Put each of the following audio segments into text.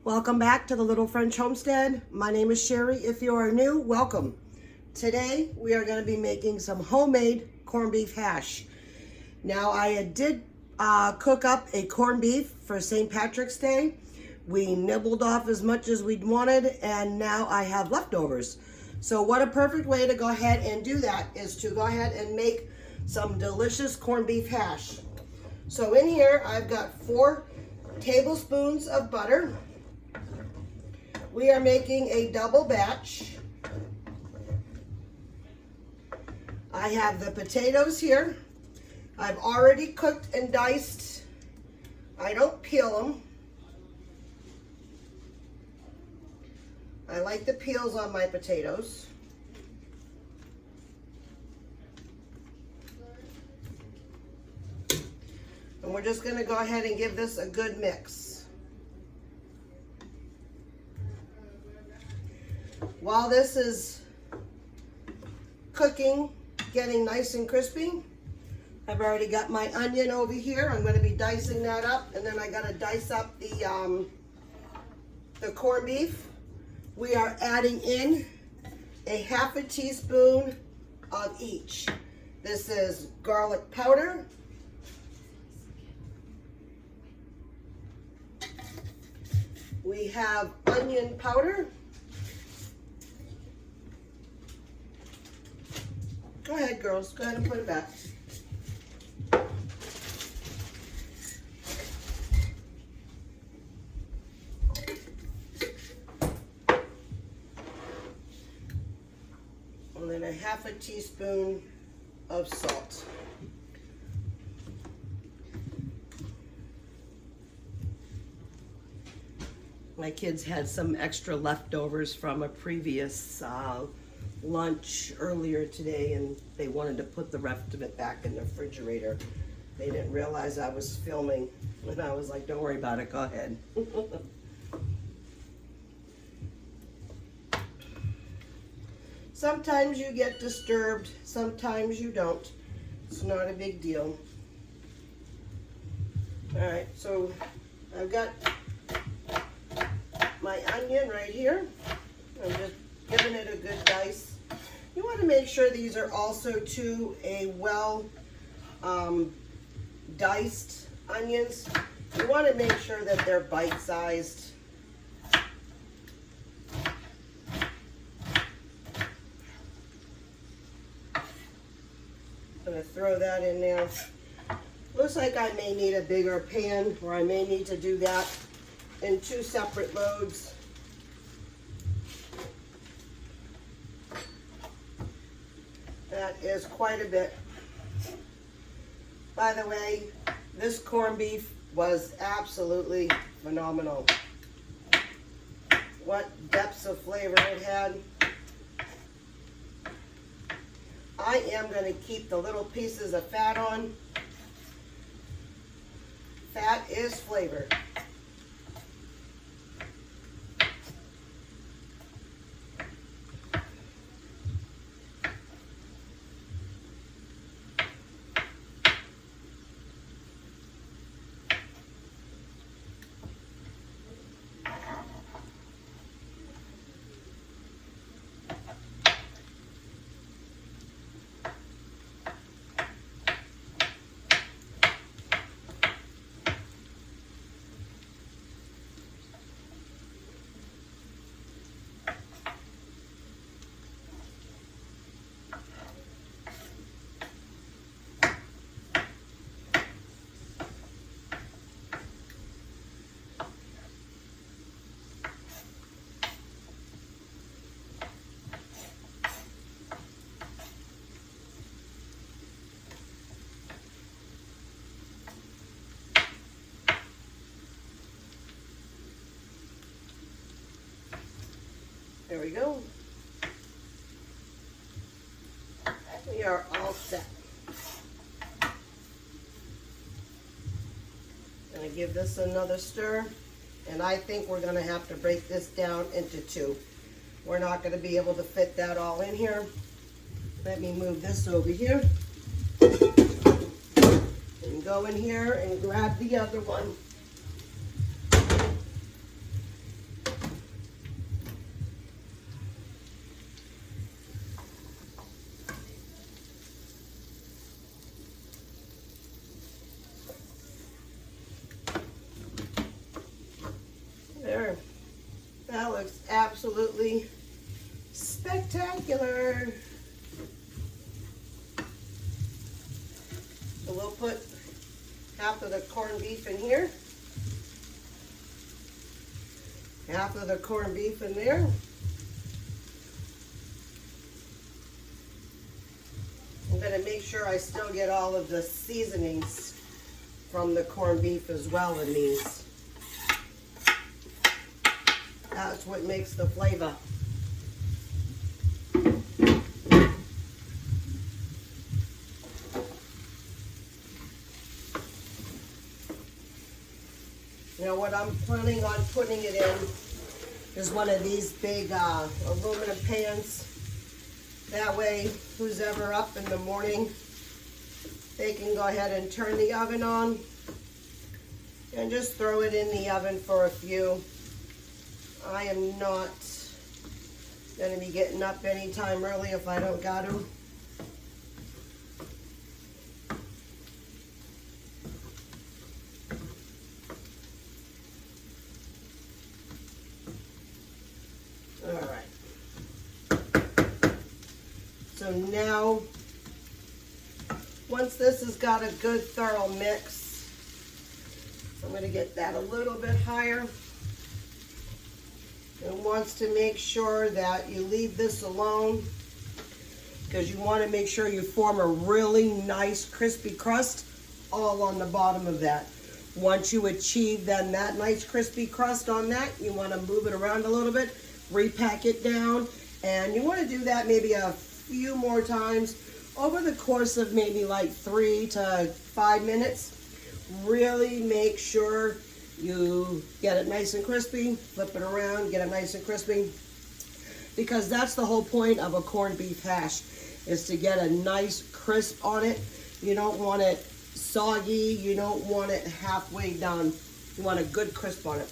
Welcome back to the Little French Homestead. My name is Sherry. If you are new, welcome. Today we are going to be making some homemade corned beef hash. Now I did cook up a corned beef for St. Patrick's Day. We nibbled off as much as we wanted and now I have leftovers. So what a perfect way to go ahead and do that is to go ahead and make some delicious corned beef hash. So in here I've got 4 tablespoons of butter. We are making a double batch. I have the potatoes here. I've already cooked and diced. I don't peel them. I like the peels on my potatoes. And we're just going to go ahead and give this a good mix. While this is cooking, getting nice and crispy, I've already got my onion over here. I'm going to be dicing that up, and then I got to dice up the corned beef. We are adding in a half a teaspoon of each. This is garlic powder. We have onion powder. Go ahead, girls. Go ahead and put it back. And then a half a teaspoon of salt. My kids had some extra leftovers from a previous lunch earlier today and they wanted to put the rest of it back in the refrigerator. They didn't realize I was filming and I was like, don't worry about it, go ahead. Sometimes you get disturbed, sometimes you don't. It's not a big deal. All right, so I've got my onion right here. I'm just giving it a good dice. You want to make sure these are also to a well diced onions. You want to make sure that they're bite-sized. I'm going to throw that in there. Looks like I may need a bigger pan, or I may need to do that in 2 separate loads. That is quite a bit. By the way, this corned beef was absolutely phenomenal. What depths of flavor it had. I am going to keep the little pieces of fat on. Fat is flavor. There we go. We are all set. Gonna give this another stir, and I think we're gonna have to break this down into 2. We're not gonna be able to fit that all in here. Let me move this over here and go in here and grab the other one. There. That looks absolutely spectacular. So we'll put half of the corned beef in here. Half of the corned beef in there. I'm going to make sure I still get all of the seasonings from the corned beef as well in these. That's what makes the flavor. Now what I'm planning on putting it in is one of these big aluminum pans. That way, who's ever up in the morning, they can go ahead and turn the oven on and just throw it in the oven for a few. I am not going to be getting up anytime early if I don't got to. So now, once this has got a good thorough mix, I'm going to get that a little bit higher. And wants to make sure that you leave this alone because you want to make sure you form a really nice crispy crust all on the bottom of that. Once you achieve then that nice crispy crust on that, you want to move it around a little bit, repack it down, and you want to do that maybe a few more times over the course of maybe like 3 to 5 minutes. Really make sure you get it nice and crispy, flip it around, get it nice and crispy, because that's the whole point of a corned beef hash, is to get a nice crisp on it. You don't want it soggy, you don't want it halfway done. You want a good crisp on it.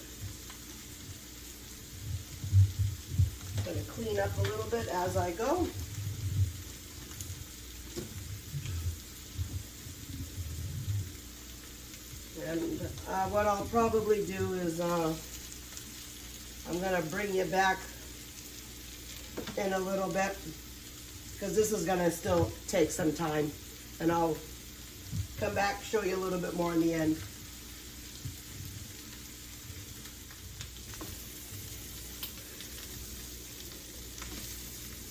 I'm going to clean up a little bit as I go. And what I'll probably do is I'm going to bring you back in a little bit because this is going to still take some time, and I'll come back, show you a little bit more in the end.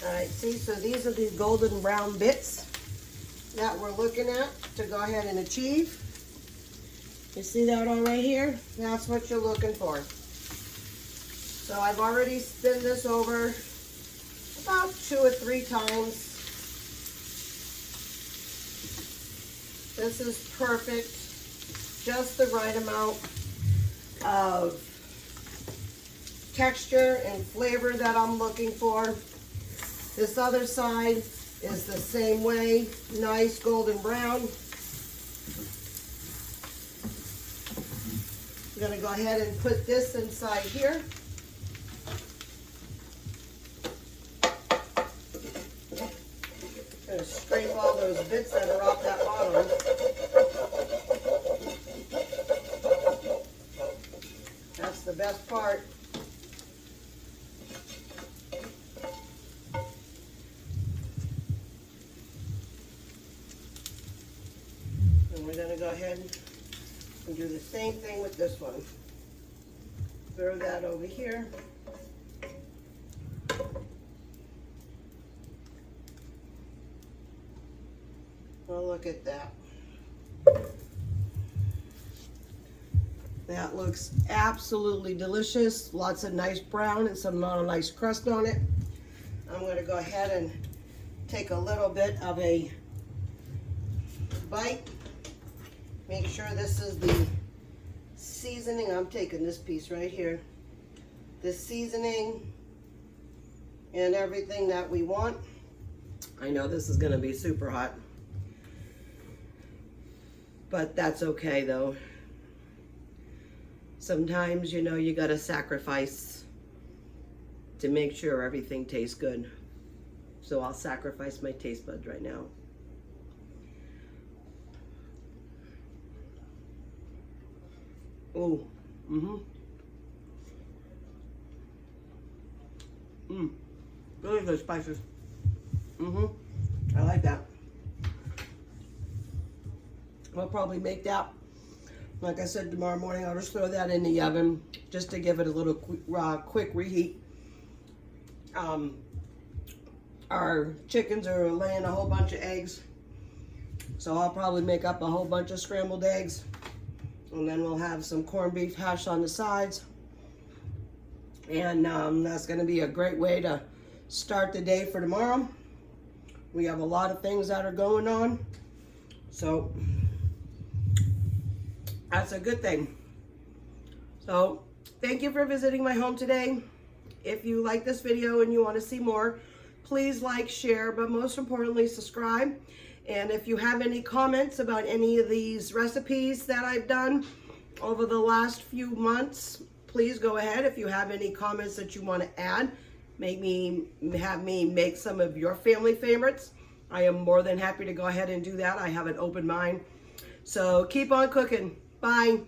All right, see, so these are the golden brown bits that we're looking at to go ahead and achieve. You see that all right here? That's what you're looking for. So I've already spun this over about 2 or 3 times. This is perfect. Just the right amount of texture and flavor that I'm looking for. This other side is the same way, nice golden brown. I'm going to go ahead and put this inside here. I'm going to scrape all those bits that are off that bottom. That's the best part. And we're going to go ahead and do the same thing with this one. Throw that over here. Oh, look at that. That looks absolutely delicious. Lots of nice brown and some nice crust on it. I'm going to go ahead and take a little bit of a bite. Make sure this is the seasoning. I'm taking this piece right here. The seasoning and everything that we want. I know this is going to be super hot, but that's okay though. Sometimes, you know, you got to sacrifice to make sure everything tastes good. So I'll sacrifice my taste buds right now. Oh, Really good spices. I like that. I'll probably make that, like I said, tomorrow morning. I'll just throw that in the oven just to give it a little quick reheat. Our chickens are laying a whole bunch of eggs, so I'll probably make up a whole bunch of scrambled eggs, and then we'll have some corned beef hash on the sides. And that's going to be a great way to start the day for tomorrow. We have a lot of things that are going on, so that's a good thing. So thank you for visiting my home today. If you like this video and you want to see more, please like, share, but most importantly, subscribe. And if you have any comments about any of these recipes that I've done over the last few months, please go ahead. If you have any comments that you want to add, have me make some of your family favorites. I am more than happy to go ahead and do that. I have an open mind. So keep on cooking. Bye.